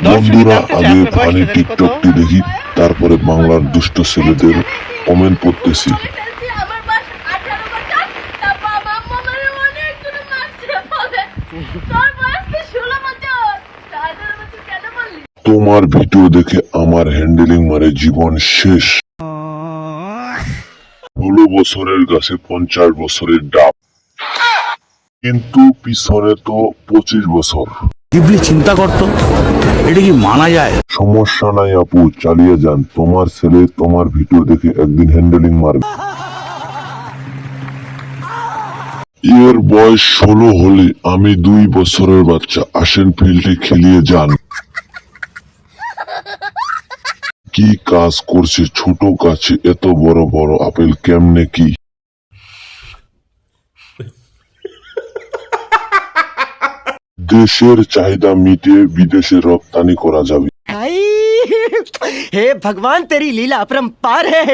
বন্ধুরা, আগে ফানি টিকটকটি দেখি, তারপরে বাংলার দুষ্ট ছেলেদের কমেন্ট পড়তেছি। আমার বয়স 18 বছর, তা বাবা মামার অনেকগুলো মারছে বলে। তোর বয়স তো 16 বছর, তা 18 বছর কেন বললি? তোমার ভিডিও দেখে আমার হ্যান্ডেলিং মারে জীবন শেষ। 16 বছরের গাছে 50 বছরের ডাব, কিন্তু পিছনে তো 25 বছর। ডিপলি চিন্তা করতো, এটা কি মানা যায়? সমস্যা নাই আপু, চালিয়ে যান। তোমার ছেলে তোমার ভিডিও দেখে একদিন হ্যান্ডেলিং মারবে। এর বয়স 16 হলে আমি 2 বছরের বাচ্চা। আসেন ফিল্ডে খেলিয়ে যান। কি কাজ করছে ছোট গাছে এত বড় বড় আপেল কেমনে কি? দেশের চাহিদা মিটিয়ে বিদেশে রপ্তানি করা যাবে। हे भगवान तेरी लीला अपरंपार है।